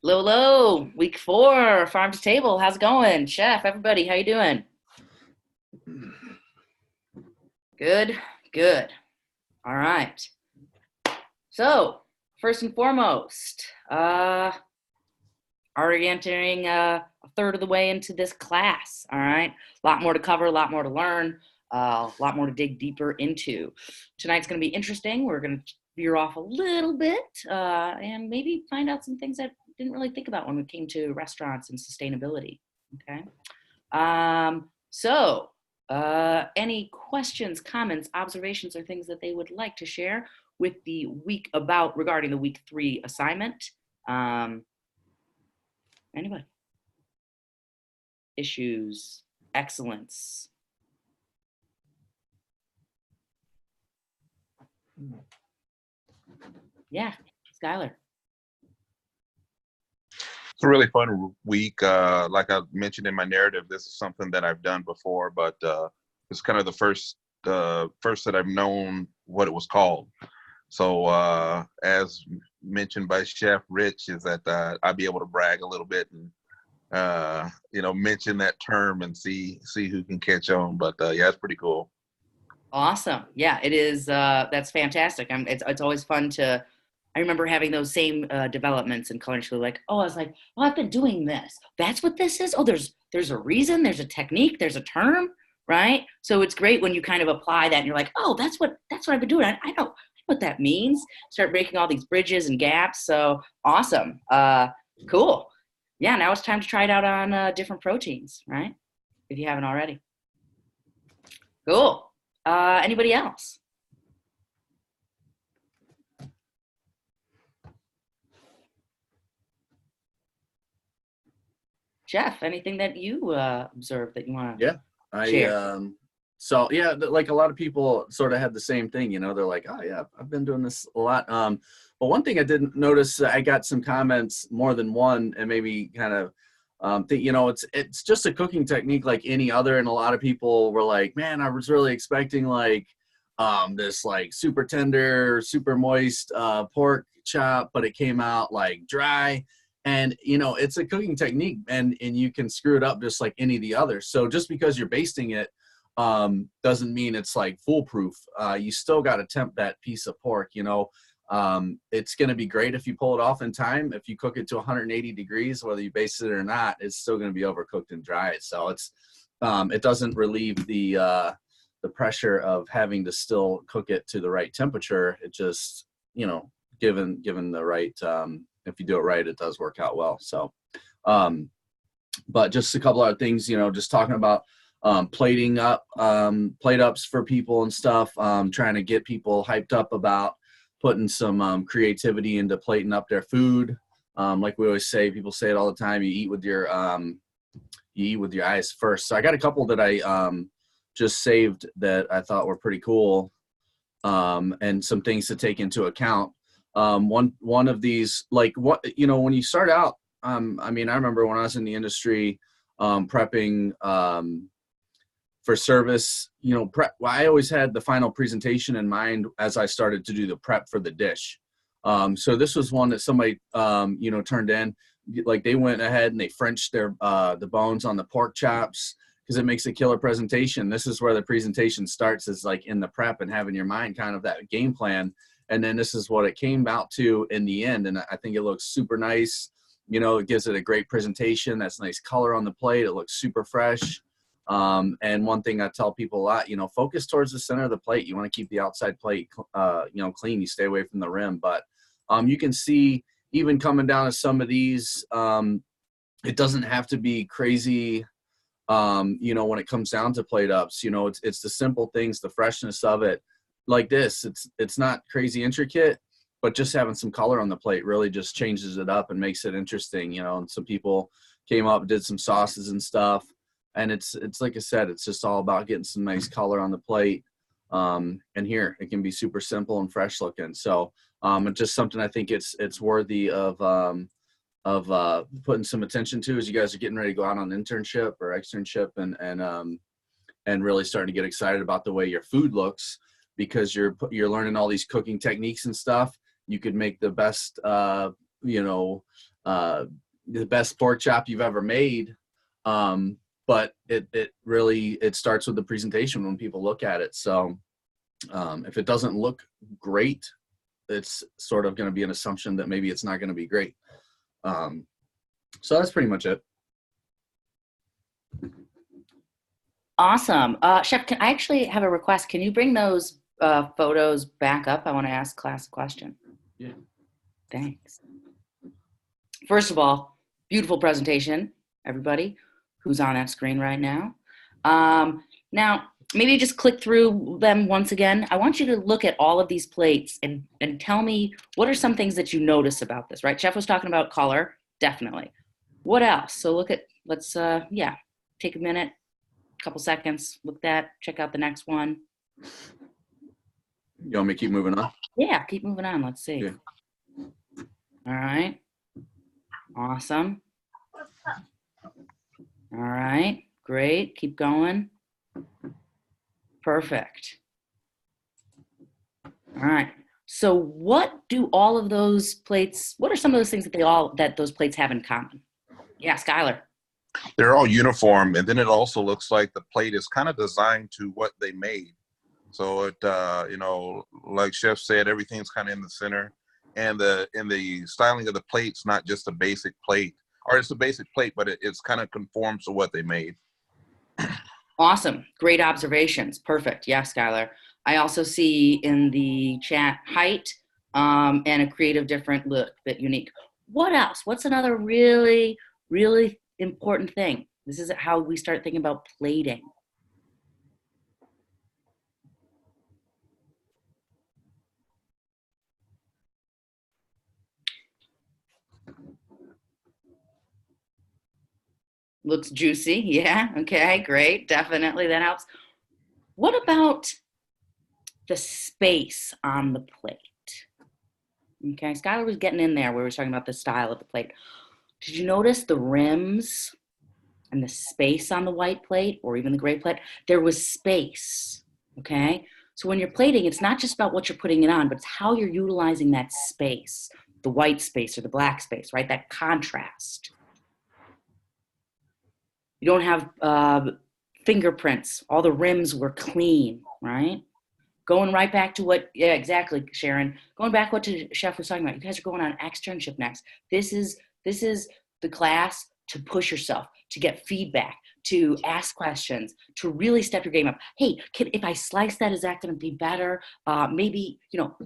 Hello, hello. Week 4, farm to table. How's it going? Chef, everybody, how you doing? Good, good. All right. So, first and foremost, already entering a third of the way into this class. All right. A lot more to cover, a lot more to learn, a lot more to dig deeper into. Tonight's going to be interesting. We're going to veer off a little bit and maybe find out some things that didn't really think about when we came to restaurants and sustainability. Okay. Any questions, comments, observations, or things that they would like to share with the week about regarding the week 3 assignment? Anybody? Issues, excellence. Yeah, Skylar. It's a really fun week. Like I mentioned in my narrative, this is something that I've done before, but it's kind of the first that I've known what it was called. So as mentioned by Chef Rich, is that I'll be able to brag a little bit and mention that term and see who can catch on. But yeah, it's pretty cool. Awesome. Yeah, it is. That's fantastic. It's always fun to. I remember having those same developments in culinary school. Like, oh, I was like, oh, I've been doing this. That's what this is. Oh, there's a reason. There's a technique. There's a term, right? So it's great when you kind of apply that and you're like, oh, that's what I've been doing. I know what that means. Start breaking all these bridges and gaps. So awesome. Cool. Yeah. Now it's time to try it out on different proteins, right? If you haven't already. Cool. Anybody else? Jeff, anything that you observed that you want to share? Like a lot of people sort of had the same thing, they're like, oh yeah, I've been doing this a lot. But one thing I didn't notice, I got some comments, more than one, and maybe kind of it's just a cooking technique like any other. And a lot of people were like, man, I was really expecting like this like super tender, super moist pork chop, but it came out like dry. And it's a cooking technique, and you can screw it up just like any of the others. So just because you're basting it doesn't mean it's like foolproof. You still got to temp that piece of pork. It's going to be great if you pull it off in time. If you cook it to 180 degrees, whether you baste it or not, it's still going to be overcooked and dry. So it doesn't relieve the pressure of having to still cook it to the right temperature. It just, given the right, if you do it right, it does work out well. So, but just a couple other things, just talking about plating up, plate ups for people and stuff, trying to get people hyped up about putting some creativity into plating up their food. Like we always say, people say it all the time, you eat with your eyes first. So I got a couple that I just saved that I thought were pretty cool, and some things to take into account. One of these, like when you start out, I remember when I was in the industry, prepping for service, I always had the final presentation in mind as I started to do the prep for the dish. So this was one that somebody, turned in, like they went ahead and they Frenched their, the bones on the pork chops, because it makes a killer presentation. This is where the presentation starts, is like in the prep and having your mind kind of that game plan. And then this is what it came out to in the end. And I think it looks super nice. It gives it a great presentation. That's nice color on the plate. It looks super fresh. And one thing I tell people a lot, focus towards the center of the plate. You want to keep the outside plate, clean. You stay away from the rim. But you can see even coming down to some of these, it doesn't have to be crazy, when it comes down to plate ups. It's the simple things, the freshness of it. Like this, it's not crazy intricate, but just having some color on the plate really just changes it up and makes it interesting. And some people came up, did some sauces and stuff, and it's like I said, it's just all about getting some nice color on the plate. And here it can be super simple and fresh looking. So it's just something I think it's worthy of putting some attention to as you guys are getting ready to go out on internship or externship, and really starting to get excited about the way your food looks, because you're learning all these cooking techniques and stuff. You could make the best you know, the best pork chop you've ever made. But it really, it starts with the presentation when people look at it. So if it doesn't look great, it's sort of going to be an assumption that maybe it's not going to be great. So that's pretty much it. Awesome. Chef, I actually have a request. Can you bring those photos back up? I want to ask class a question. Yeah. Thanks. First of all, beautiful presentation, everybody who's on that screen right now. Now, maybe just click through them once again. I want you to look at all of these plates and tell me what are some things that you notice about this, right? Chef was talking about color, definitely. What else? So look at, let's, yeah, take a minute, couple seconds, look at that, check out the next one. You want me to keep moving on? Yeah, keep moving on. Let's see. Yeah. All right. Awesome. All right. Great. Keep going. Perfect. All right. So what do all of those plates, what are some of those things that those plates have in common? Yeah, Skylar. They're all uniform, and then it also looks like the plate is kind of designed to what they made. So it, you know, like Chef said, everything's kind of in the center, and the styling of the plate's not just a basic plate, or it's a basic plate, but it's kind of conforms to what they made. Awesome. Great observations. Perfect. Yeah, Skylar. I also see in the chat height and a creative different look, bit unique. What else? What's another really, really important thing? This is how we start thinking about plating. Looks juicy. Yeah. Okay. Great. Definitely. That helps. What about the space on the plate? Okay. Skylar was getting in there where we were talking about the style of the plate. Did you notice the rims and the space on the white plate or even the gray plate? There was space. Okay. So when you're plating, it's not just about what you're putting it on, but it's how you're utilizing that space, the white space or the black space, right? That contrast. You don't have fingerprints. All the rims were clean, right? Going right back to what, yeah, exactly, Sharon. Going back what Chef was talking about. You guys are going on externship next. This is the class to push yourself, to get feedback, to ask questions, to really step your game up. Hey, if I slice that, is that going to be better? Maybe, you know,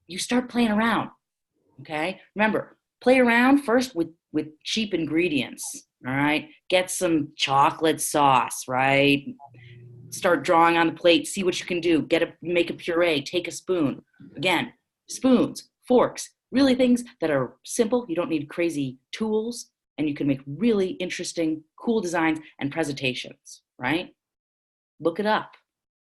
you start playing around, okay? Remember, play around first with cheap ingredients, all right? Get some chocolate sauce, right? Start drawing on the plate, see what you can do. Make a puree, take a spoon. Again, spoons, forks, really things that are simple. You don't need crazy tools, and you can make really interesting, cool designs and presentations, right? Look it up.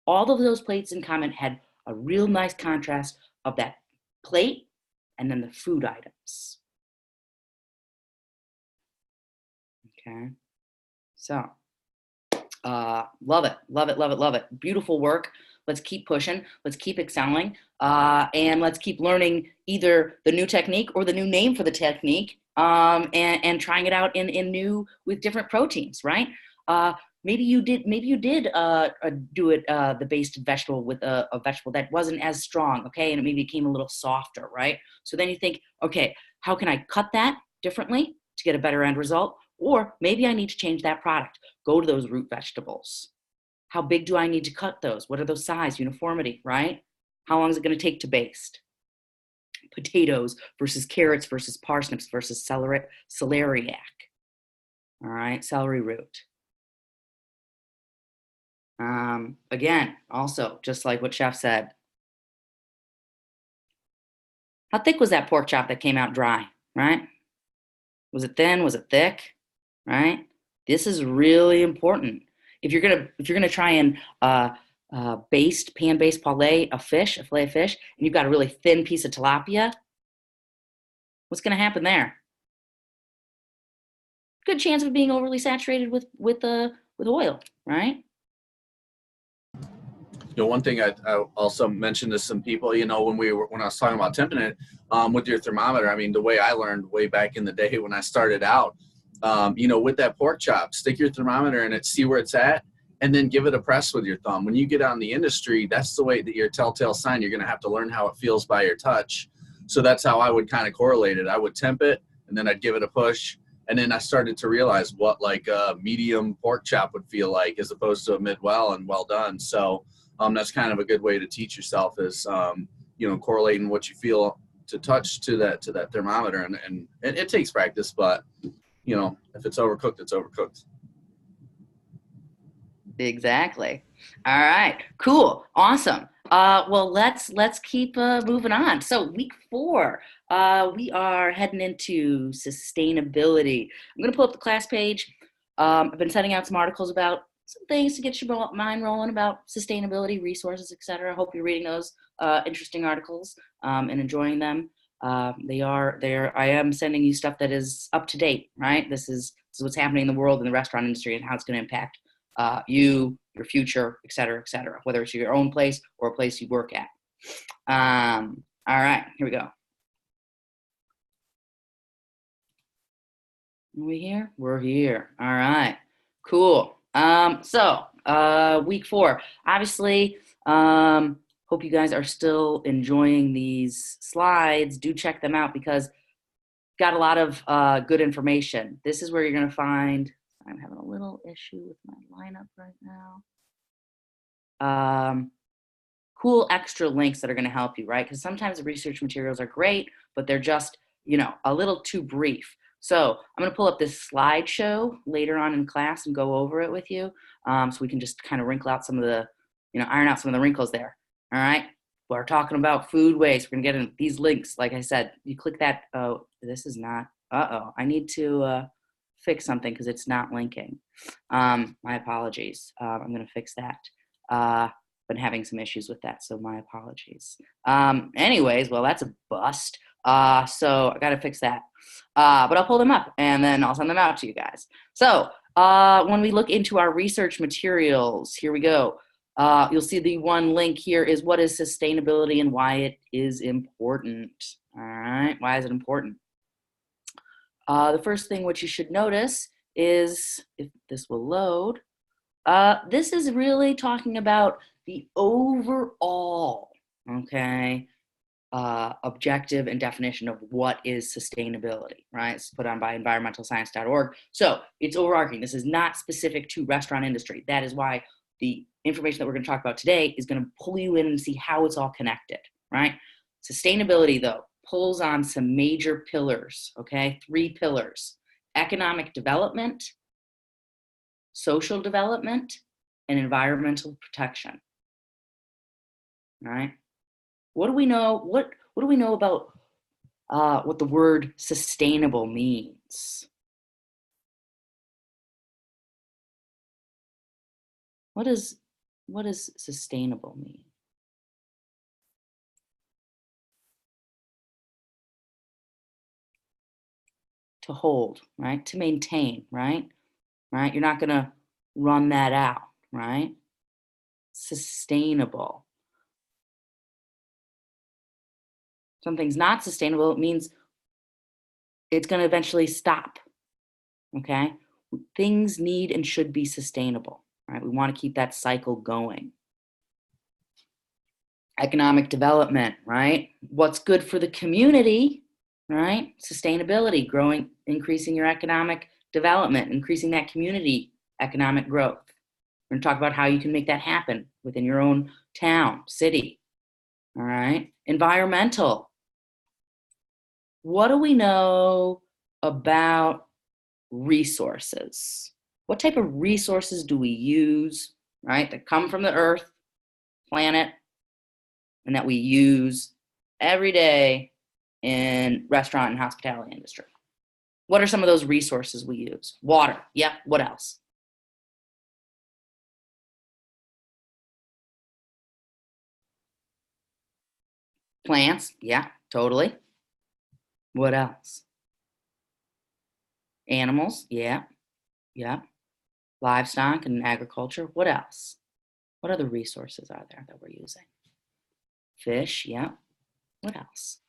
All of those plates in common had a real nice contrast of that plate and then the food items. Okay, so love it, love it, love it, love it. Beautiful work. Let's keep pushing. Let's keep excelling. And let's keep learning either the new technique or the new name for the technique and trying it out in new with different proteins, right? Maybe you did do it the based vegetable with a vegetable that wasn't as strong, okay? And it maybe became a little softer, right? So then you think, okay, how can I cut that differently to get a better end result? Or maybe I need to change that product. Go to those root vegetables. How big do I need to cut those? What are those size, uniformity, right? How long is it going to take to baste? Potatoes versus carrots versus parsnips versus celeriac. All right, celery root. Again, also, just like what Chef said, how thick was that pork chop that came out dry, right? Was it thin? Was it thick? Right? This is really important. If you're gonna try and pan-based fillet of fish, and you've got a really thin piece of tilapia, what's gonna happen there? Good chance of being overly saturated with oil, right? One thing I also mentioned to some people, when I was talking about temping it with your thermometer, I mean, the way I learned way back in the day when I started out, with that pork chop, stick your thermometer in it, see where it's at, and then give it a press with your thumb. When you get on the industry, that's the way that your telltale sign. You're going to have to learn how it feels by your touch. So that's how I would kind of correlate it. I would temp it, and then I'd give it a push. And then I started to realize what like a medium pork chop would feel like as opposed to a mid well and well done. So that's kind of a good way to teach yourself is, correlating what you feel to touch to that thermometer. And it takes practice, but if it's overcooked, it's overcooked. Exactly. All right. Cool. Awesome. Well, let's keep moving on. So week 4, we are heading into sustainability. I'm going to pull up the class page. I've been sending out some articles about some things to get your mind rolling about sustainability, resources, etc. I hope you're reading those interesting articles and enjoying them. They are there. I am sending you stuff that is up to date, right? This is what's happening in the world in the restaurant industry and how it's going to impact you, your future, et cetera, whether it's your own place or a place you work at. All right, here we go. Are we here? We're here. All right, cool. So week 4, obviously, hope you guys are still enjoying these slides. Do check them out because got a lot of good information. This is where you're going to find, I'm having a little issue with my lineup right now. Cool extra links that are going to help you, right? Because sometimes the research materials are great, but they're just, a little too brief. So I'm going to pull up this slideshow later on in class and go over it with you, so we can just kind of wrinkle out some of the, iron out some of the wrinkles there. All right. We're talking about food waste. We're going to get in these links. Like I said, you click that. Oh, this is not. I need to fix something because it's not linking. My apologies. I'm going to fix that. Been having some issues with that, so my apologies. Anyways, well, that's a bust. So I got to fix that. But I'll pull them up and then I'll send them out to you guys. So when we look into our research materials, here we go. You'll see the one link here is what is sustainability and why it is important. All right, why is it important? The first thing which you should notice is, if this will load, this is really talking about the overall, okay, objective and definition of what is sustainability, right? It's put on by environmentalscience.org. So it's overarching. This is not specific to restaurant industry. That is why the information that we're going to talk about today is going to pull you in and see how it's all connected, right? Sustainability, though, pulls on some major pillars, okay? 3 pillars: economic development, social development, and environmental protection. All right. What do we know? What do we know about what the word sustainable means? What does sustainable mean? To hold, right? To maintain, right? Right? You're not going to run that out, right? Sustainable. Something's not sustainable, it means it's going to eventually stop, okay? Things need and should be sustainable, right? We want to keep that cycle going. Economic development, right? What's good for the community, right? Sustainability, growing, increasing your economic development, increasing that community economic growth. We're going to talk about how you can make that happen within your own town, city. All right. Environmental. What do we know about resources? What type of resources do we use, right, that come from the earth, planet, and that we use every day in restaurant and hospitality industry? What are some of those resources we use? Water. Yeah. What else? Plants. Yeah, totally. What else? Animals. Yeah. Yeah. Livestock and agriculture. What else? What other resources are there that we're using? Fish, yeah. What else?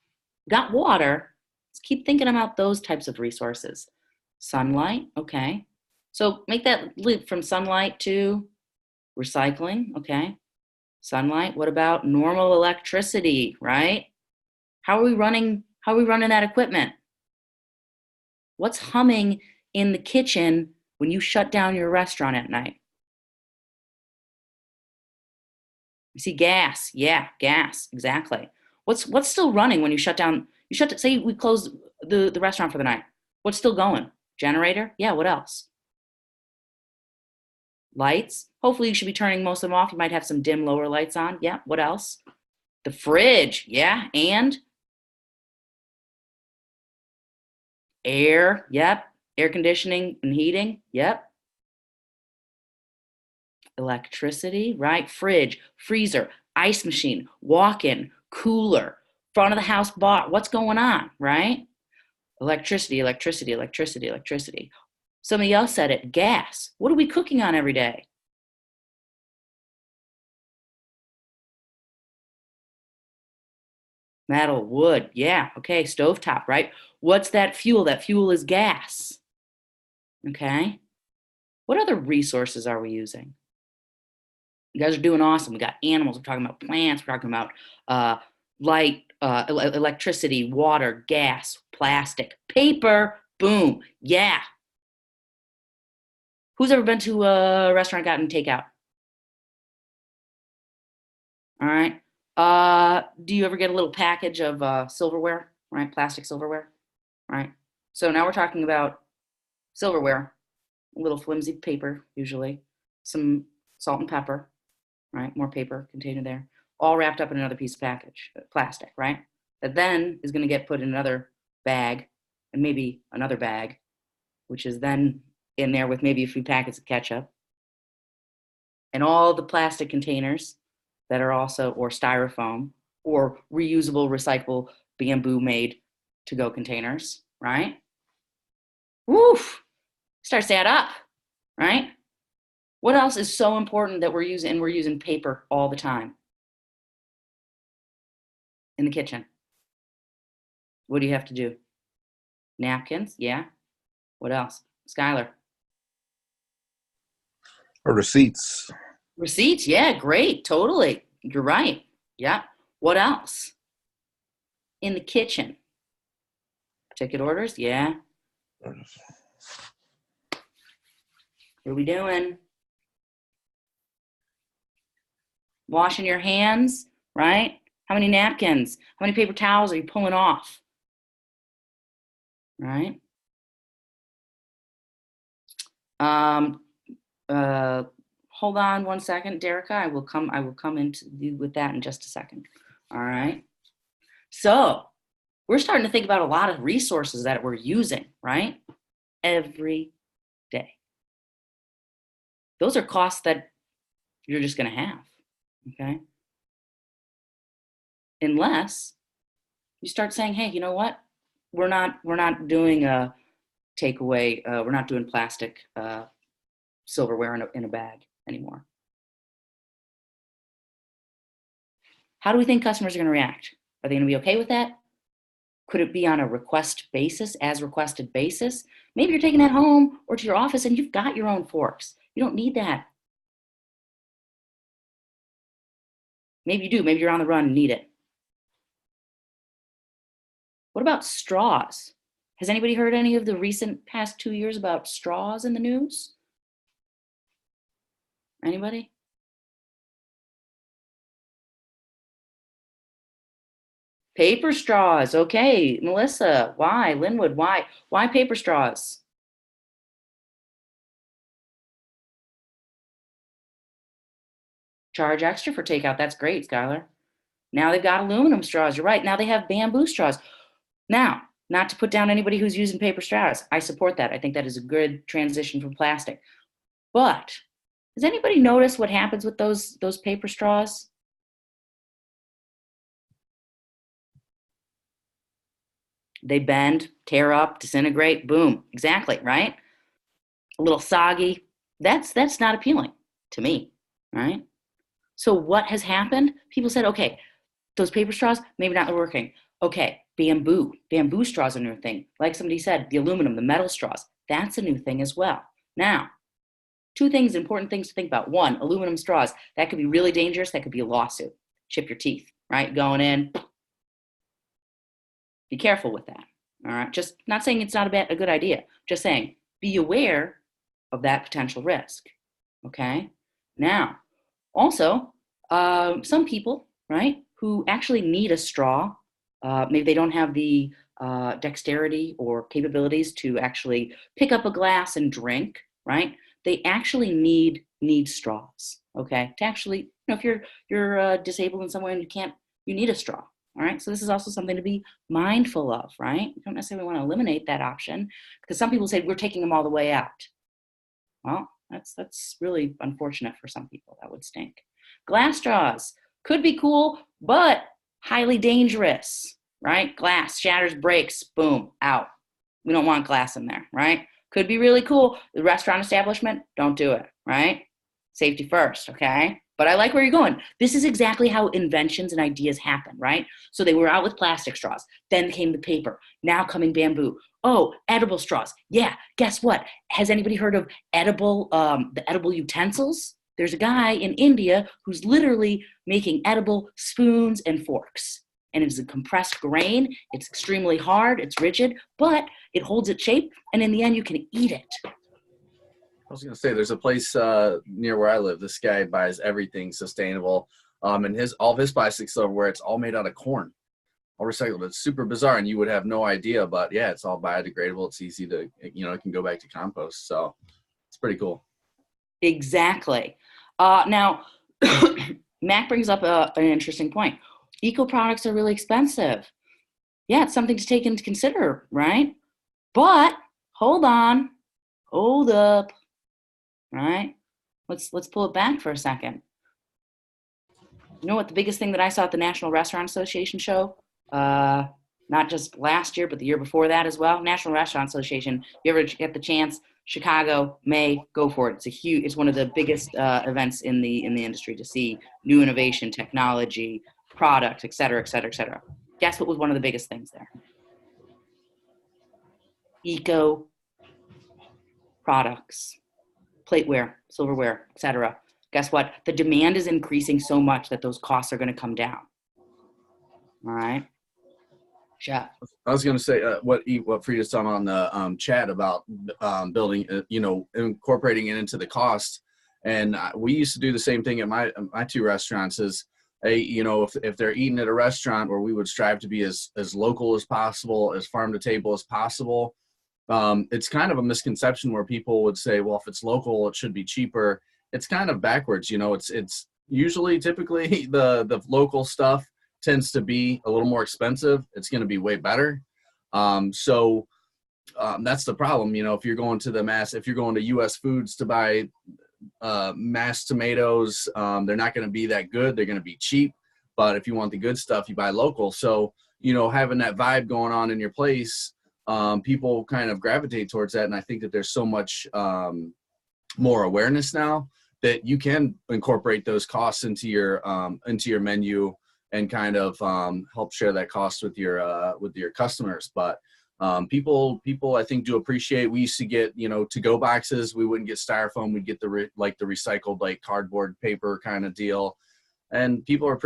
Got water. Let's keep thinking about those types of resources. Sunlight, okay. So make that leap from sunlight to recycling, okay. Sunlight, what about normal electricity, right? How are we running that equipment? What's humming in the kitchen when you shut down your restaurant at night? You see gas. Yeah, gas. Exactly. What's still running when you shut down? Say we close the restaurant for the night. What's still going? Generator? Yeah, what else? Lights. Hopefully you should be turning most of them off. You might have some dim lower lights on. Yeah, what else? The fridge. Yeah, and air. Yep. Air conditioning and heating. Yep. Electricity, right? Fridge, freezer, ice machine, walk-in, cooler, front of the house bar. What's going on, right? Electricity, electricity, electricity, electricity. Somebody else said it, gas. What are we cooking on every day? Metal, wood, yeah, okay, stovetop, right? What's that fuel? That fuel is gas, okay? What other resources are we using? You guys are doing awesome. We got animals, we're talking about plants, we're talking about light, electricity, water, gas, plastic, paper, boom, yeah. Who's ever been to a restaurant, gotten takeout? All right. Do you ever get a little package of silverware, right? Plastic silverware, right? So now we're talking about silverware, a little flimsy paper, usually, some salt and pepper, right? More paper container there, all wrapped up in another piece of package, plastic, right? That then is going to get put in another bag and maybe another bag, which is then in there with maybe a few packets of ketchup and all the plastic containers that are also, or styrofoam, or reusable, recyclable, bamboo made to go containers, right? Woof, starts to add up, right? What else is so important that we're using? And we're using paper all the time in the kitchen. What do you have to do? Napkins, yeah. What else? Skylar. Or receipts. Receipts, yeah, great, totally. You're right. Yeah. What else? In the kitchen. Ticket orders, yeah. What are we doing? Washing your hands, right? How many napkins? How many paper towels are you pulling off? Right? Um, hold on one second, Derica. I will come into with that in just a second. All right. So we're starting to think about a lot of resources that we're using, right? Every day. Those are costs that you're just going to have, okay? Unless you start saying, hey, you know what? We're not doing a takeaway. We're not doing plastic silverware in a bag anymore. How do we think customers are going to react? Are they going to be okay with that? Could it be on a request basis, as requested basis? Maybe you're taking that home or to your office and you've got your own forks. You don't need that. Maybe you do. Maybe you're on the run and need it. What about straws? Has anybody heard any of the recent past 2 years about straws in the news? Anybody? Paper straws. Okay, Melissa, why? Linwood, why? Why paper straws? Charge extra for takeout. That's great, Skylar. Now they've got aluminum straws. You're right. Now they have bamboo straws. Now, not to put down anybody who's using paper straws. I support that. I think that is a good transition from plastic. But has anybody noticed what happens with those paper straws? They bend, tear up, disintegrate, boom. Exactly, right? A little soggy. That's not appealing to me, right? So what has happened? People said, okay, those paper straws, maybe not working. Okay, bamboo straws are a new thing. Like somebody said, the aluminum, the metal straws, that's a new thing as well. Now, two things, important things to think about. One, aluminum straws, that could be really dangerous. That could be a lawsuit. Chip your teeth, right? Going in. Be careful with that. All right. Just not saying it's not a good idea. Just saying, be aware of that potential risk. Okay. Now, also, some people, right, who actually need a straw, maybe they don't have the dexterity or capabilities to actually pick up a glass and drink, right? They actually need straws, okay? To actually, if you're disabled in some way and you need a straw, all right? So this is also something to be mindful of, right? You don't necessarily want to eliminate that option because some people say we're taking them all the way out. Well, that's really unfortunate for some people. That would stink. Glass straws could be cool, but highly dangerous, right? Glass shatters, breaks, boom, out. We don't want glass in there, right? Could be really cool. The restaurant establishment, don't do it, right? Safety first, okay? But I like where you're going. This is exactly how inventions and ideas happen, right? So they were out with plastic straws. Then came the paper. Now coming bamboo. Oh, edible straws. Yeah, guess what? Has anybody heard of the edible utensils? There's a guy in India who's literally making edible spoons and forks. And it's a compressed grain. It's extremely hard. It's rigid, but it holds its shape. And in the end, you can eat it. I was gonna say there's a place near where I live. This guy buys everything sustainable, and all of his plastic silverware, it's all made out of corn, all recycled. It's super bizarre, and you would have no idea. But yeah, it's all biodegradable. It's easy to, it can go back to compost. So it's pretty cool. Exactly. Now, Mac brings up an interesting point. Eco products are really expensive. Yeah, it's something to take into consider, right? But hold on, hold up, right? Let's pull it back for a second. You know what? The biggest thing that I saw at the National Restaurant Association show, not just last year, but the year before that as well. National Restaurant Association. If you ever get the chance, Chicago, May, go for it. It's one of the biggest events in the industry to see new innovation, technology, product, et cetera, et cetera, et cetera. Guess what was one of the biggest things there? Eco products, plateware, silverware, et cetera. Guess what? The demand is increasing so much that those costs are going to come down. All right. Chef. I was going to say what Frida's talking on the chat about building, incorporating it into the cost. And we used to do the same thing at my two restaurants. Is if they're eating at a restaurant where we would strive to be as local as possible, as farm to table as possible. It's kind of a misconception where people would say, well, if it's local, it should be cheaper. It's kind of backwards. It's usually typically the local stuff tends to be a little more expensive. It's going to be way better. So that's the problem. If you're going to US Foods to buy mass tomatoes, they're not going to be that good. They're going to be cheap. But if you want the good stuff, you buy local. So, having that vibe going on in your place, people kind of gravitate towards that. And I think that there's so much more awareness now that you can incorporate those costs into your menu and kind of help share that cost with your customers. But people I think do appreciate. We used to get to-go boxes. We wouldn't get styrofoam. We'd get the recycled cardboard paper kind of deal. And people are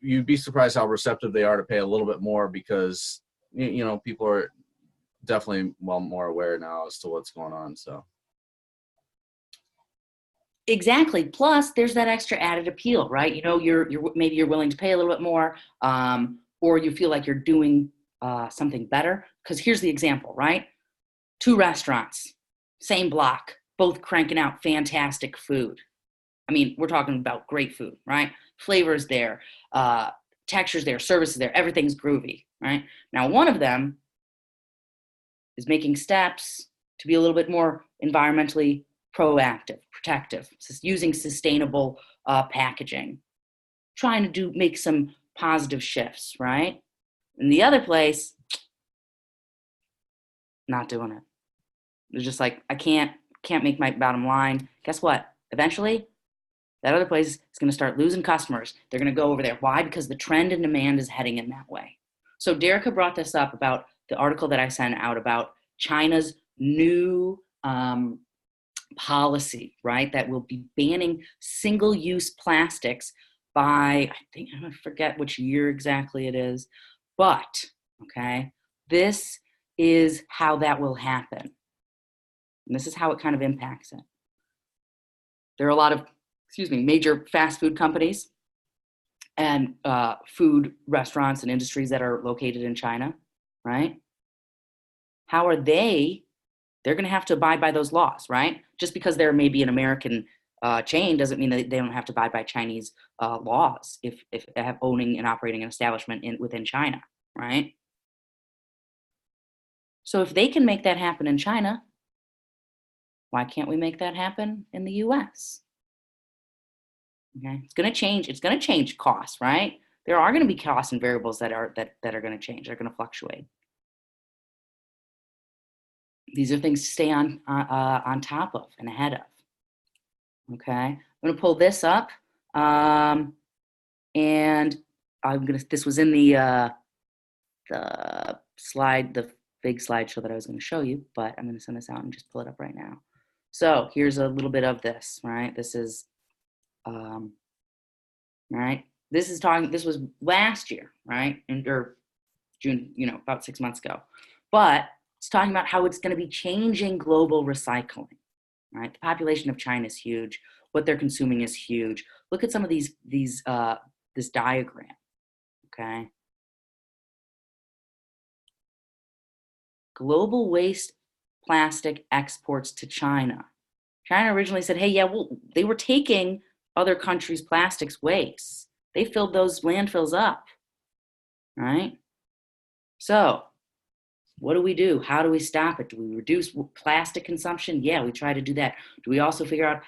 you'd be surprised how receptive they are to pay a little bit more because people are definitely more aware now as to what's going on. So. Exactly. Plus, there's that extra added appeal, right? Maybe you're willing to pay a little bit more, or you feel like you're doing something better. Because here's the example, right? Two restaurants, same block, both cranking out fantastic food. I mean, we're talking about great food, right? Flavors there, textures there, services there, everything's groovy, right? Now, one of them is making steps to be a little bit more environmentally proactive, protective, using sustainable packaging, trying to make some positive shifts, right? In the other place, not doing it. They're just like, I can't make my bottom line. Guess what? Eventually, That other place is going to start losing customers. They're going to go over there. Why? Because the trend and demand is heading in that way. So Derica brought this up about the article that I sent out about China's new policy, right? That will be banning single-use plastics by, I forget which year exactly it is, but, okay, this is how that will happen. And this is how it kind of impacts it. There are a lot of, major fast food companies and food restaurants and industries that are located in China, right? How are they're going to have to abide by those laws, right? Just because there may be an American chain doesn't mean that they don't have to abide by Chinese laws if they have owning and operating an establishment within China, right? So if they can make that happen in China, why can't we make that happen in the US? Okay, it's going to change. It's going to change costs, right? There are going to be costs and variables that are going to change. They're going to fluctuate. These are things to stay on top of and ahead of. Okay, I'm going to pull this up, and This was in the slide, the big slideshow that I was going to show you, but I'm going to send this out and just pull it up right now. So here's a little bit of this, right? This is, right? This was last year, right? Or June, about 6 months ago. But it's talking about how it's going to be changing global recycling, right? The population of China is huge. What they're consuming is huge. Look at some of this diagram, okay? Global waste plastic exports to China. China originally said, hey, yeah, well, they were taking other countries' plastics waste. They filled those landfills up, right? So what do? How do we stop it? Do we reduce plastic consumption? Yeah, we try to do that. Do we also figure out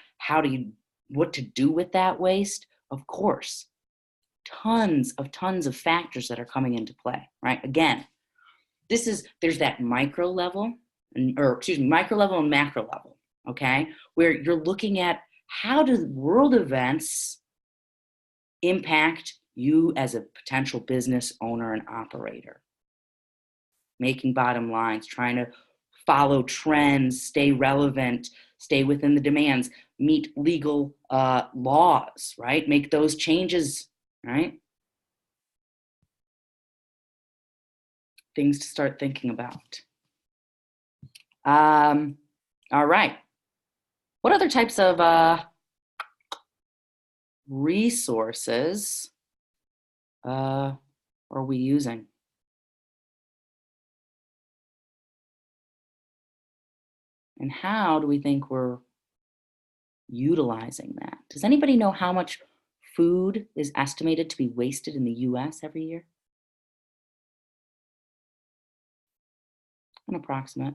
what to do with that waste? Of course. Tons of factors that are coming into play, right? Again, there's that micro level, micro level and macro level, okay? Where you're looking at how do world events impact you as a potential business owner and operator? Making bottom lines, trying to follow trends, stay relevant, stay within the demands, meet legal laws, right? Make those changes, right? Things to start thinking about. All right. What other types of resources are we using? And how do we think we're utilizing that? Does anybody know how much food is estimated to be wasted in the US every year? An approximate.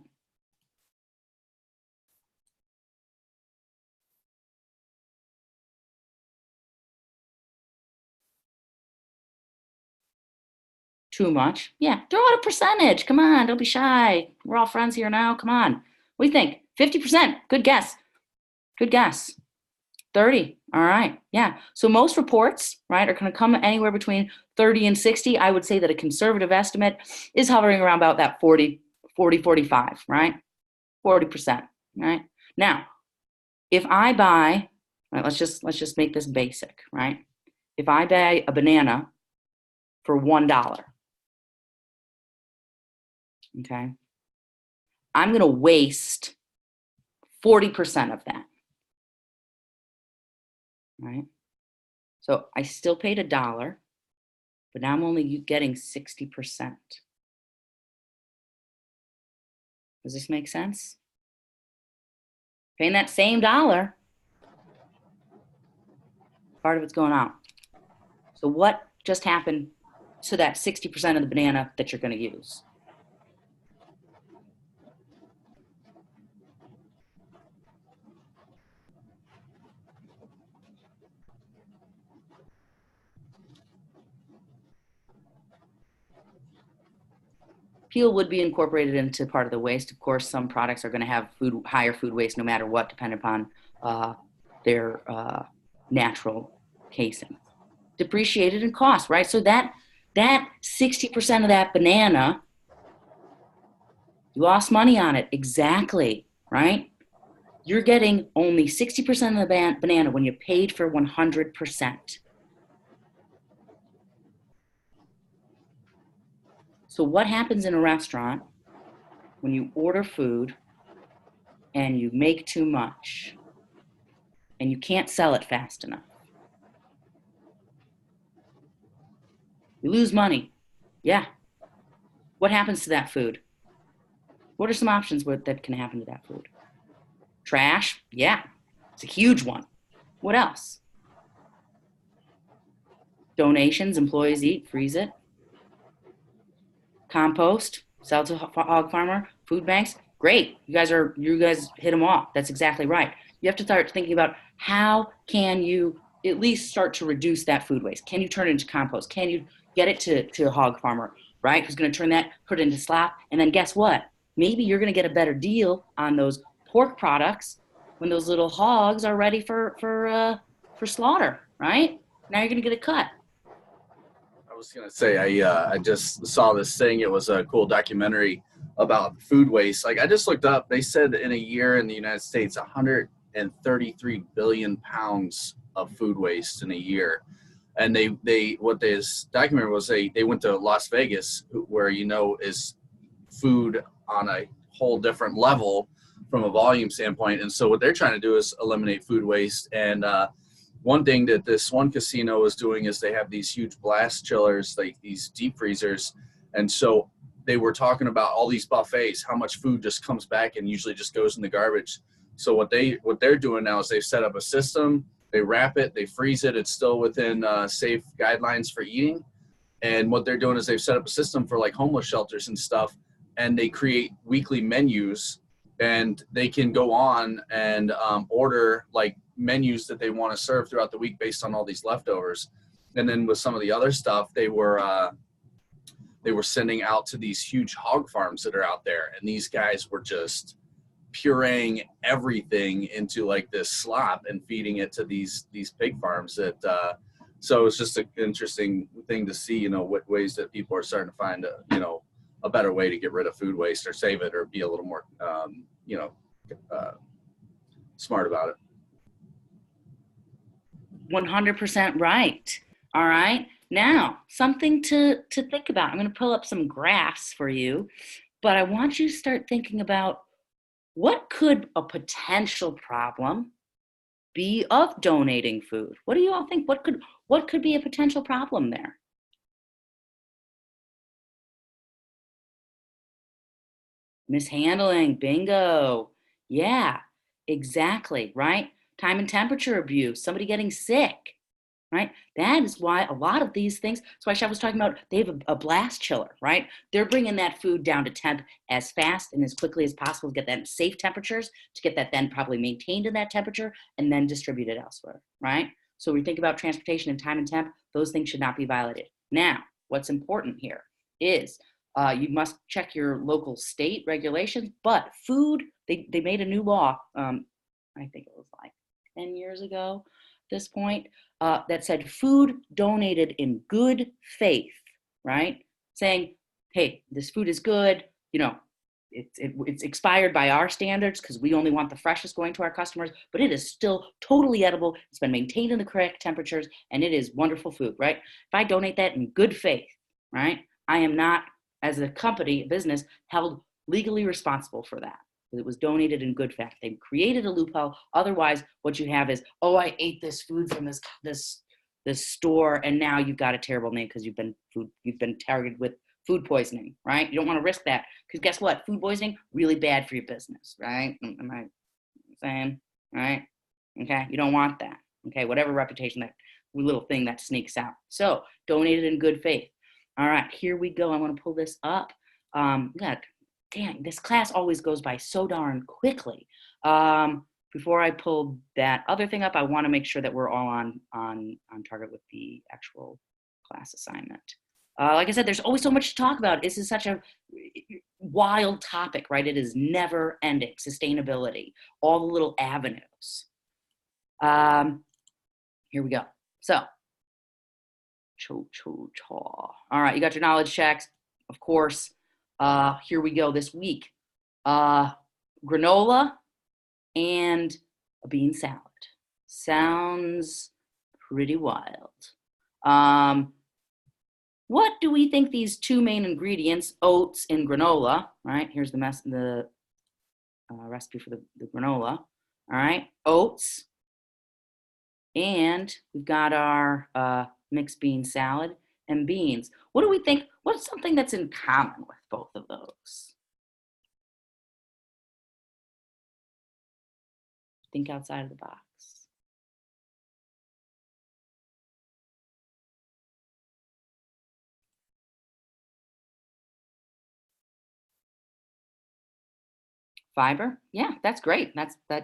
Too much? Yeah, throw out a percentage. Come on, don't be shy. We're all friends here now. Come on. What do you think? 50%. Good guess. Good guess. 30. All right. Yeah. So most reports, right, are going to come anywhere between 30 and 60. I would say that a conservative estimate is hovering around about that 45, right? 40%, right? Now, if I buy, right, let's just make this basic, right? If I buy a banana for $1, okay, I'm going to waste 40% of that, right? So I still paid $1, but now I'm only getting 60%. Does this make sense? Paying that same dollar, part of it's going out. So what just happened to that 60% of the banana that you're going to use? Peel would be incorporated into part of the waste. Of course, some products are going to have higher food waste no matter what, depending upon their natural casing. Depreciated in cost, right? So that 60% of that banana, you lost money on it. Exactly, right? You're getting only 60% of the banana when you paid for 100%. So what happens in a restaurant when you order food and you make too much and you can't sell it fast enough? You lose money. Yeah. What happens to that food? What are some options that can happen to that food? Trash? Yeah. It's a huge one. What else? Donations, employees eat, freeze it. Compost, sell to hog farmer, food banks. Great. You guys hit them off. That's exactly right. You have to start thinking about how can you at least start to reduce that food waste? Can you turn it into compost? Can you get it to a hog farmer, right? Who's going to turn that, put it into slop, and then guess what? Maybe you're going to get a better deal on those pork products when those little hogs are ready for slaughter, right? Now you're going to get a cut. I was gonna say I just saw this thing. It was a cool documentary about food waste. Like I just looked up. They said in a year in the United States, 133 billion pounds of food waste in a year. And they what this documentary was, they went to Las Vegas, where is food on a whole different level from a volume standpoint. And so what they're trying to do is eliminate food waste. And one thing that this one casino is doing is they have these huge blast chillers, like these deep freezers. And so they were talking about all these buffets, how much food just comes back and usually just goes in the garbage. So what they're doing now is they've set up a system, they wrap it, they freeze it. It's still within safe guidelines for eating. And what they're doing is they've set up a system for like homeless shelters and stuff. And they create weekly menus, and they can go on and order like menus that they want to serve throughout the week based on all these leftovers. And then with some of the other stuff, they were sending out to these huge hog farms that are out there, and these guys were just pureeing everything into like this slop and feeding it to these pig farms. That so it's just an interesting thing to see, what ways that people are starting to find a better way to get rid of food waste or save it or be a little more smart about it. 100% right. All right. Now, something to think about. I'm going to pull up some graphs for you, but I want you to start thinking about what could a potential problem be of donating food? What do you all think? What could be a potential problem there? Mishandling, bingo. Yeah, exactly, right? Time and temperature abuse, somebody getting sick, right? That is why a lot of these things, that's why Chef was talking about, they have a blast chiller, right? They're bringing that food down to temp as fast and as quickly as possible to get that in safe temperatures, to get that then probably maintained in that temperature and then distributed elsewhere, right? So we think about transportation and time and temp, those things should not be violated. Now, what's important here is you must check your local state regulations, but food, they made a new law, I think it was like 10 years ago at this point, that said food donated in good faith, right? Saying, hey, this food is good, it's expired by our standards because we only want the freshest going to our customers, but it is still totally edible. It's been maintained in the correct temperatures, and it is wonderful food, right? If I donate that in good faith, right, I am not, as a company, a business, held legally responsible for that. It was donated in good faith. They created a loophole. Otherwise, what you have is, oh, I ate this food from this store, and now you've got a terrible name because you've been targeted with food poisoning, right? You don't want to risk that because guess what? Food poisoning, really bad for your business, right? Am I saying, right? Okay, you don't want that. Okay, whatever reputation, that little thing that sneaks out. So donated in good faith. All right, here we go. I want to pull this up. Look, dang, this class always goes by so darn quickly. Before I pull that other thing up, I want to make sure that we're all on target with the actual class assignment. Like I said, there's always so much to talk about. This is such a wild topic, right? It is never ending. Sustainability, all the little avenues. Here we go. So, all right, you got your knowledge checks, of course. Here we go this week. Granola and a bean salad. Sounds pretty wild. What do we think these two main ingredients, oats and granola, right? Here's the recipe for the granola. All right, oats, and we've got our mixed bean salad and beans. What do we think? What's something that's in common with both of those? Think outside of the box. Fiber? Yeah, that's great.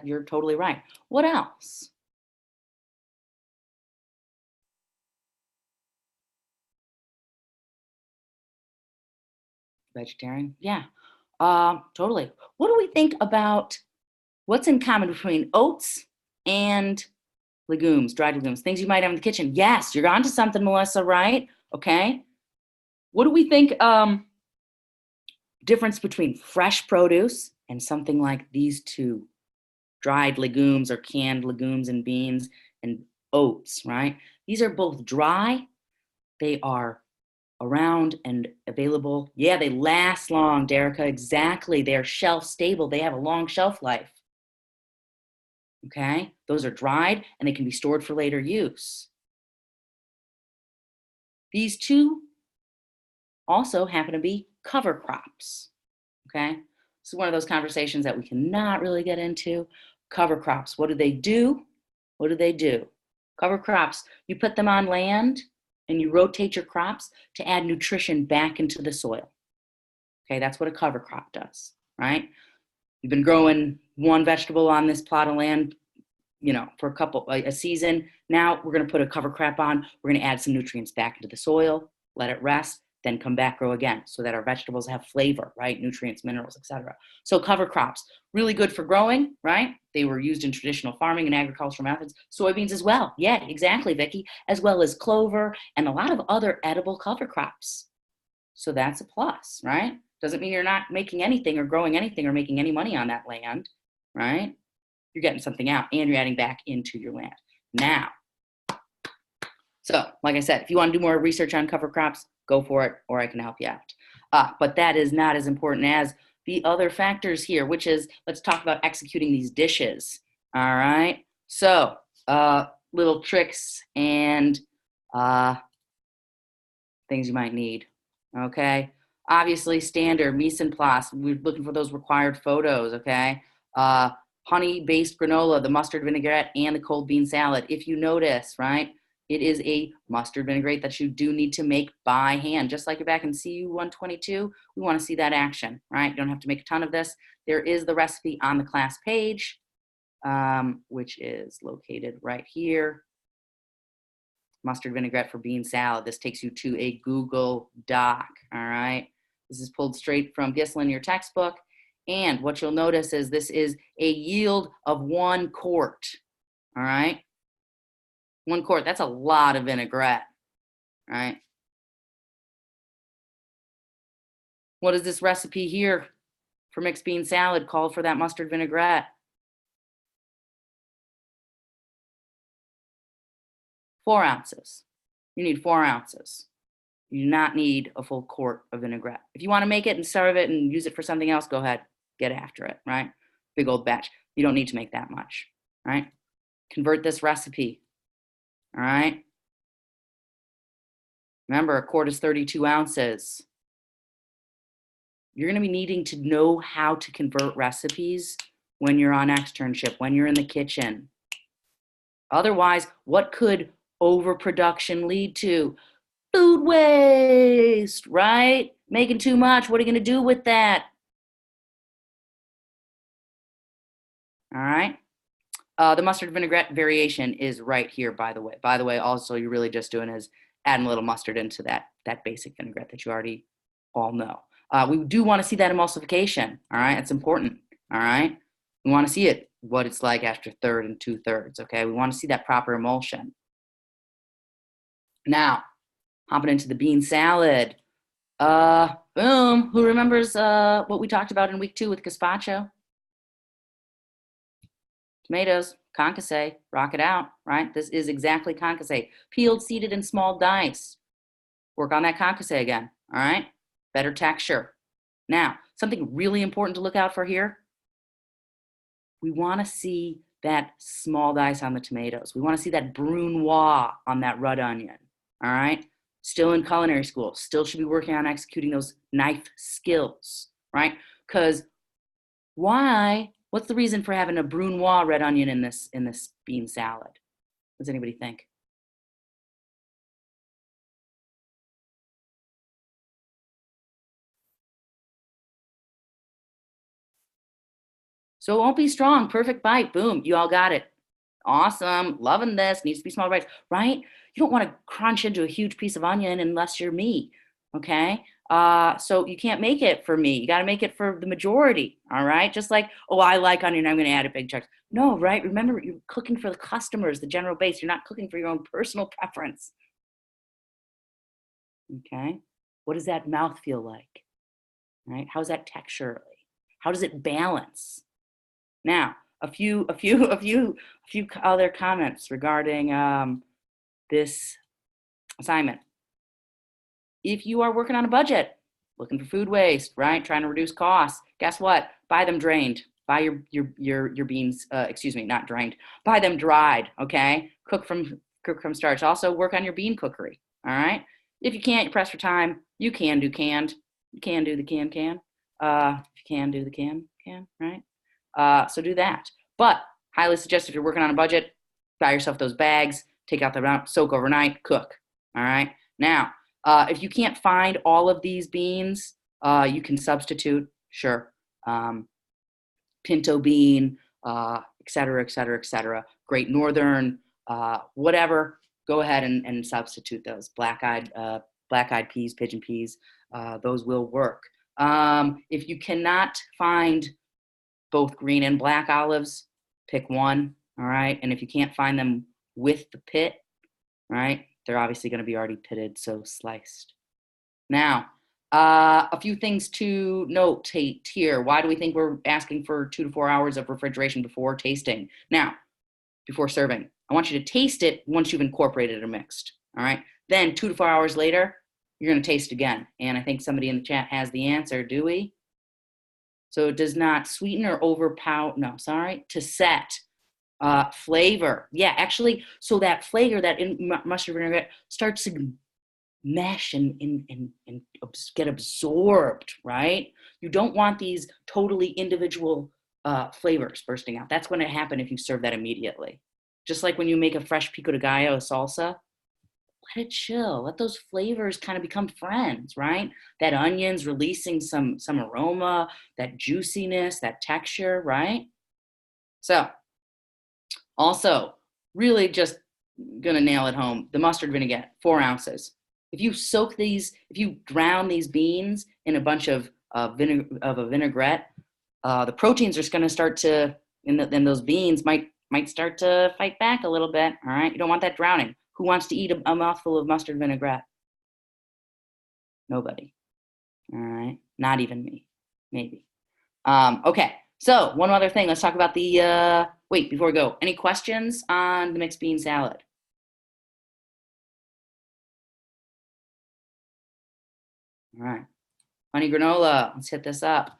You're totally right. What else? Vegetarian? Yeah, totally. What do we think about what's in common between oats and legumes, dried legumes, things you might have in the kitchen? Yes, you're onto something, Melissa, right? Okay. What do we think difference between fresh produce and something like these two, dried legumes or canned legumes and beans and oats, right? These are both dry. They are around and available. Yeah, they last long, Derica. Exactly. They are shelf stable. They have a long shelf life. Okay. Those are dried and they can be stored for later use. These two also happen to be cover crops. Okay. This is one of those conversations that we cannot really get into. Cover crops. What do they do? What do they do? Cover crops. You put them on land and you rotate your crops to add nutrition back into the soil. Okay, that's what a cover crop does, right? You've been growing one vegetable on this plot of land, for a season. Now we're going to put a cover crop on. We're going to add some nutrients back into the soil, let it rest, then come back, grow again, so that our vegetables have flavor, right? Nutrients, minerals, etc. So cover crops, really good for growing, right? They were used in traditional farming and agricultural methods. Soybeans as well. Yeah, exactly, Vicki. As well as clover and a lot of other edible cover crops. So that's a plus, right? Doesn't mean you're not making anything or growing anything or making any money on that land, right? You're getting something out and you're adding back into your land. Now, so like I said, if you want to do more research on cover crops, go for it, or I can help you out. But that is not as important as the other factors here, which is, let's talk about executing these dishes. All right. So little tricks and things you might need. Okay. Obviously, standard mise en place. We're looking for those required photos. Okay. Honey-based granola, the mustard vinaigrette, and the cold bean salad. If you notice, right, it is a mustard vinaigrette that you do need to make by hand. Just like you're back in CU122, we want to see that action, right? You don't have to make a ton of this. There is the recipe on the class page, which is located right here. Mustard vinaigrette for bean salad. This takes you to a Google Doc, all right? This is pulled straight from Gislin, your textbook. And what you'll notice is this is a yield of 1 quart, all right? 1 quart, that's a lot of vinaigrette, right? What is this recipe here for mixed bean salad called for that mustard vinaigrette? 4 ounces. You need 4 ounces. You do not need a full quart of vinaigrette. If you want to make it and serve it and use it for something else, go ahead, get after it, right? Big old batch. You don't need to make that much, right? Convert this recipe, all right? Remember, a quart is 32 ounces. You're going to be needing to know how to convert recipes when you're on externship, when you're in the kitchen. Otherwise, what could overproduction lead to? Food waste, right? Making too much. What are you going to do with that? All right. The mustard vinaigrette variation is right here, by the way. By the way, also, you're really just doing is adding a little mustard into that basic vinaigrette that you already all know. We do want to see that emulsification. All right. It's important. All right. We want to see it, what it's like after 1/3 and 2/3. Okay. We want to see that proper emulsion. Now, hopping into the bean salad. Boom. Who remembers what we talked about in week 2 with gazpacho? Tomatoes, concasse, rock it out, right? This is exactly concasse. Peeled, seeded, in small dice. Work on that concasse again, all right? Better texture. Now, something really important to look out for here. We want to see that small dice on the tomatoes. We want to see that brunoise on that red onion, all right? Still in culinary school, still should be working on executing those knife skills, right? Because why? What's the reason for having a brunoise red onion in this bean salad? What does anybody think? So it won't be strong. Perfect bite. Boom. You all got it. Awesome. Loving this. Needs to be small bites, right? You don't want to crunch into a huge piece of onion unless you're me. Okay. So you can't make it for me. You got to make it for the majority. All right. Just like, oh, I like onion, I'm going to add a big chunk. No, right? Remember, you're cooking for the customers, the general base. You're not cooking for your own personal preference. Okay. What does that mouth feel like? Right? How's that texturally? How does it balance? Now, a few other comments regarding this assignment. If you are working on a budget, looking for food waste, right? Trying to reduce costs, guess what? Buy them drained. Buy your beans, excuse me, not drained. Buy them dried, okay? Cook from starch. Also work on your bean cookery, all right? If you can't, you press for time. You can do canned. You can do the can. If you can do the can, right? So do that. But highly suggest if you're working on a budget, buy yourself those bags, take out the round, soak overnight, cook. All right. Now, if you can't find all of these beans, you can substitute, sure. Pinto bean, et cetera, et cetera, et cetera. Great Northern, whatever. Go ahead and substitute those. Black-eyed peas, pigeon peas, those will work. If you cannot find both green and black olives, pick one, all right? And if you can't find them with the pit, right, they're obviously going to be already pitted, so sliced. Now, a few things to note here. Why do we think we're asking for 2 to 4 hours of refrigeration before tasting? Now, before serving, I want you to taste it once you've incorporated or mixed, all right? Then 2 to 4 hours later, you're going to taste again. And I think somebody in the chat has the answer, do we? So it does not sweeten or overpower, to set flavor. Yeah, actually, so that flavor, that mustard vinaigrette starts to mesh and get absorbed, right? You don't want these totally individual flavors bursting out. That's going to happen if you serve that immediately. Just like when you make a fresh pico de gallo salsa, let it chill. Let those flavors kind of become friends, right? That onion's releasing some aroma, that juiciness, that texture, right? So, also, really just gonna nail it home. The mustard vinaigrette, 4 ounces. If you drown these beans in a bunch of a vinaigrette, the proteins are just gonna start to, and those beans might start to fight back a little bit. All right, you don't want that drowning. Who wants to eat a mouthful of mustard vinaigrette? Nobody. All right, not even me, maybe. Okay, so one other thing. Let's talk about the, wait, before we go, any questions on the mixed bean salad? All right, honey granola, let's hit this up.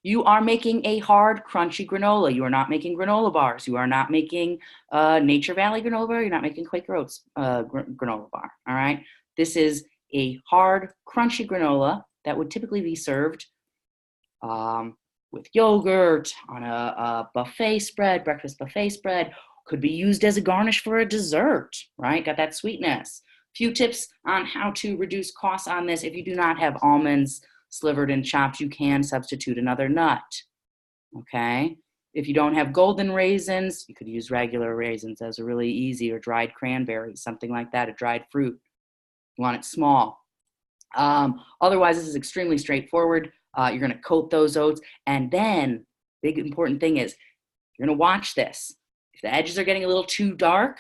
You are making a hard, crunchy granola. You are not making granola bars. You are not making Nature Valley granola bar. You're not making Quaker Oats granola bar, all right? This is a hard, crunchy granola that would typically be served with yogurt, on a buffet spread, breakfast buffet spread, could be used as a garnish for a dessert, right? Got that sweetness. Few tips on how to reduce costs on this. If you do not have almonds slivered and chopped, you can substitute another nut, okay? If you don't have golden raisins, you could use regular raisins. Those are really easy, or dried cranberries, something like that, a dried fruit. You want it small. Otherwise, this is extremely straightforward. You're going to coat those oats, and then big important thing is you're going to watch this. If the edges are getting a little too dark,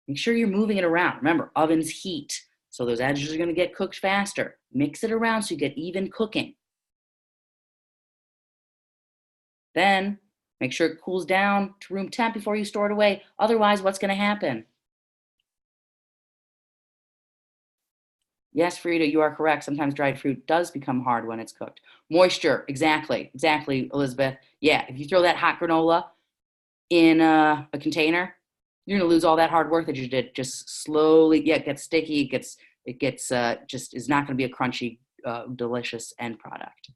Make sure you're moving it around. Remember, oven's heat. So those edges are going to get cooked faster. Mix it around so you get even cooking. Then make sure it cools down to room temp before you store it away. Otherwise, what's going to happen? Yes, Frida, you are correct. Sometimes dried fruit does become hard when it's cooked. Moisture, exactly, Elizabeth. Yeah, if you throw that hot granola in a container, you're gonna lose all that hard work that you did. Just slowly, yeah, it gets sticky. It gets just is not gonna be a crunchy, delicious end product.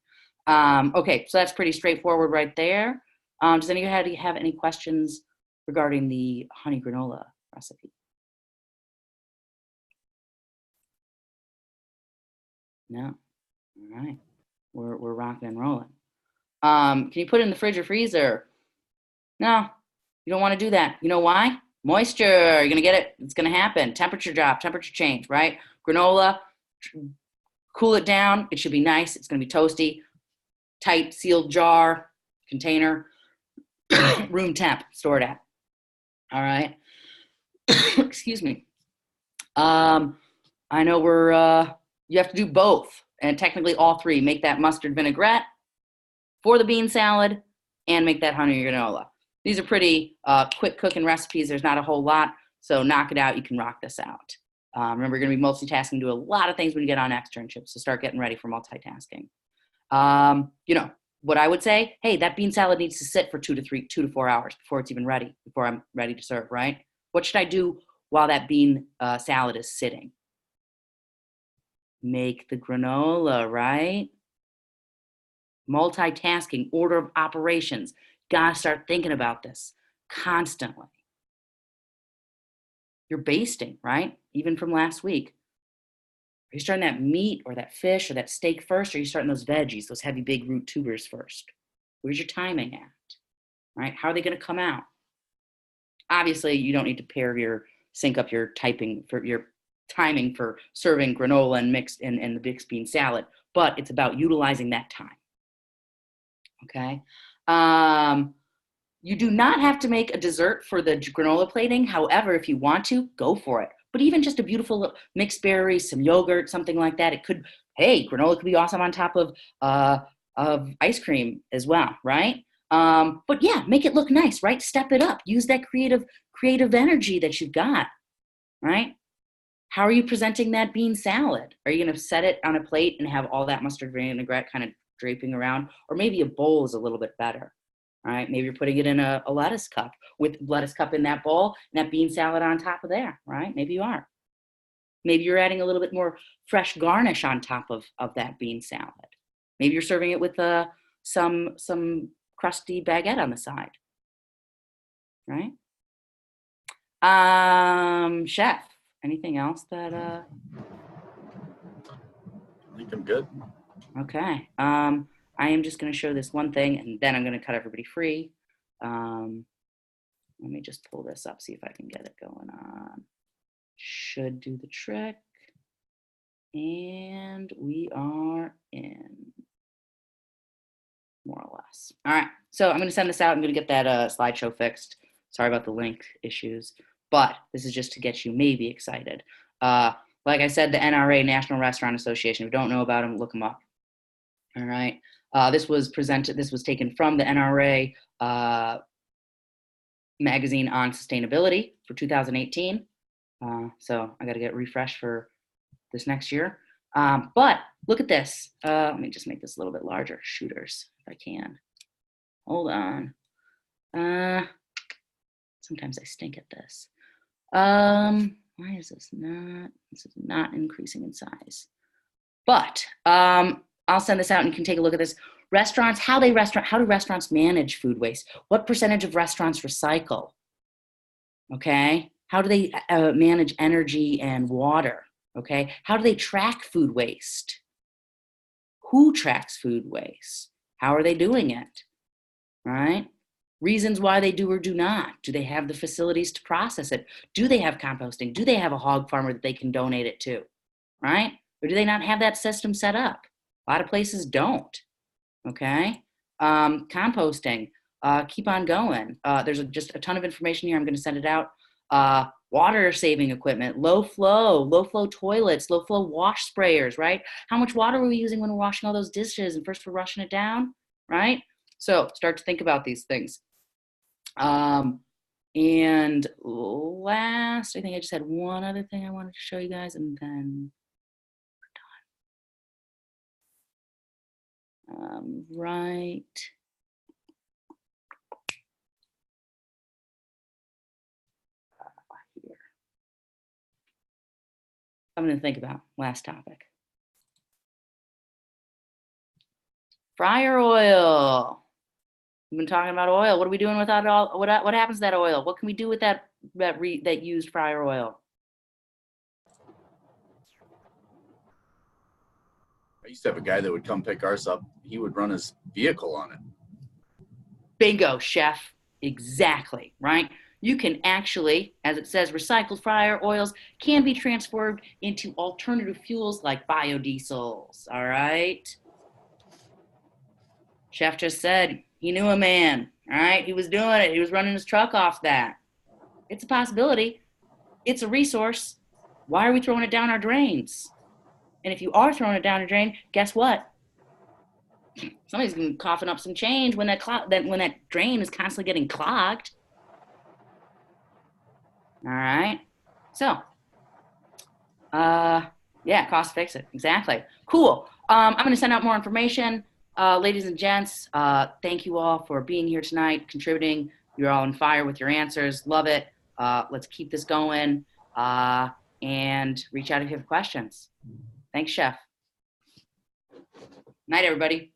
Okay, so that's pretty straightforward right there. Does anybody have any questions regarding the honey granola recipe? No. All right. We're rocking and rolling. Can you put it in the fridge or freezer? No, you don't want to do that. You know why? Moisture. You're gonna get it. It's gonna happen. Temperature drop, temperature change, right? Granola, cool it down. It should be nice. It's gonna be toasty. Tight, sealed jar, container, room temp, stored at. All right. Excuse me. I know you have to do both, and technically all three. Make that mustard vinaigrette for the bean salad, and make that honey granola. These are pretty quick cooking recipes. There's not a whole lot, so knock it out. You can rock this out. Remember, you're going to be multitasking, do a lot of things when you get on externships, so start getting ready for multitasking. What I would say, hey, that bean salad needs to sit for 2 to 4 hours before it's even ready, before I'm ready to serve, right? What should I do while that bean salad is sitting? Make the granola, right? Multitasking, order of operations. Gotta start thinking about this constantly. You're basting, right? Even from last week. Are you starting that meat or that fish or that steak first? Or are you starting those veggies, those heavy big root tubers first? Where's your timing at? Right? How are they going to come out? Obviously, you don't need to sync up your typing for your timing for serving granola and mixed in the mixed bean salad, but it's about utilizing that time. Okay. You do not have to make a dessert for the granola plating. However, if you want to, go for it. But even just a beautiful mixed berries, some yogurt, something like that, granola could be awesome on top of ice cream as well, right? But yeah, make it look nice, right? Step it up. Use that creative energy that you've got, right? How are you presenting that bean salad? Are you going to set it on a plate and have all that mustard vinaigrette kind of draping around? Or maybe a bowl is a little bit better, right? Maybe you're putting it in a lettuce cup with lettuce cup in that bowl and that bean salad on top of there, right? Maybe you are. Maybe you're adding a little bit more fresh garnish on top of that bean salad. Maybe you're serving it with some crusty baguette on the side, right? Chef, anything else that I think I'm good. Okay. I am just going to show this one thing, and then I'm going to cut everybody free. Let me just pull this up, see if I can get it going on. Should do the trick. And we are in, more or less. All right. So I'm going to send this out. I'm going to get that slideshow fixed. Sorry about the link issues, but this is just to get you maybe excited. Like I said, the NRA, National Restaurant Association, if you don't know about them, look them up. All right. This was taken from the NRA magazine on sustainability for 2018. So I got to get refreshed for this next year. But look at this. Let me just make this a little bit larger. Shooters, if I can. Hold on. Sometimes I stink at this. Why is this is not increasing in size? But I'll send this out and you can take a look at this. Restaurants, how do restaurants manage food waste? What percentage of restaurants recycle? Okay. How do they manage energy and water? Okay. How do they track food waste? Who tracks food waste? How are they doing it? All right. Reasons why they do or do not. Do they have the facilities to process it? Do they have composting? Do they have a hog farmer that they can donate it to? Right? Or do they not have that system set up? A lot of places don't. Okay. Composting. Keep on going. There's just a ton of information here. I'm going to send it out. water saving equipment, low flow toilets, low flow wash sprayers, right? How much water were we using when we're washing all those dishes and first we're rushing it down, right? So start to think about these things. And last, I think I just had one other thing I wanted to show you guys, and then we're done. Right. Here. I'm going to think about last topic. Fryer oil. We've been talking about oil. What are we doing with that? All what happens to that oil? What can we do with that used fryer oil? I used to have a guy that would come pick ours up. He would run his vehicle on it. Bingo, chef. Exactly, right? You can actually, as it says, recycled fryer oils can be transformed into alternative fuels like biodiesels, all right? Chef just said he knew a man, all right? He was doing it. He was running his truck off that. It's a possibility. It's a resource. Why are we throwing it down our drains? And if you are throwing it down a drain, guess what? Somebody's gonna be coughing up some change when that drain is constantly getting clogged. All right. So, yeah, cost fix it. Exactly. Cool. I'm going to send out more information. Ladies and gents, thank you all for being here tonight, contributing. You're all on fire with your answers. Love it. Let's keep this going and reach out if you have questions. Thanks, Chef. Night, everybody.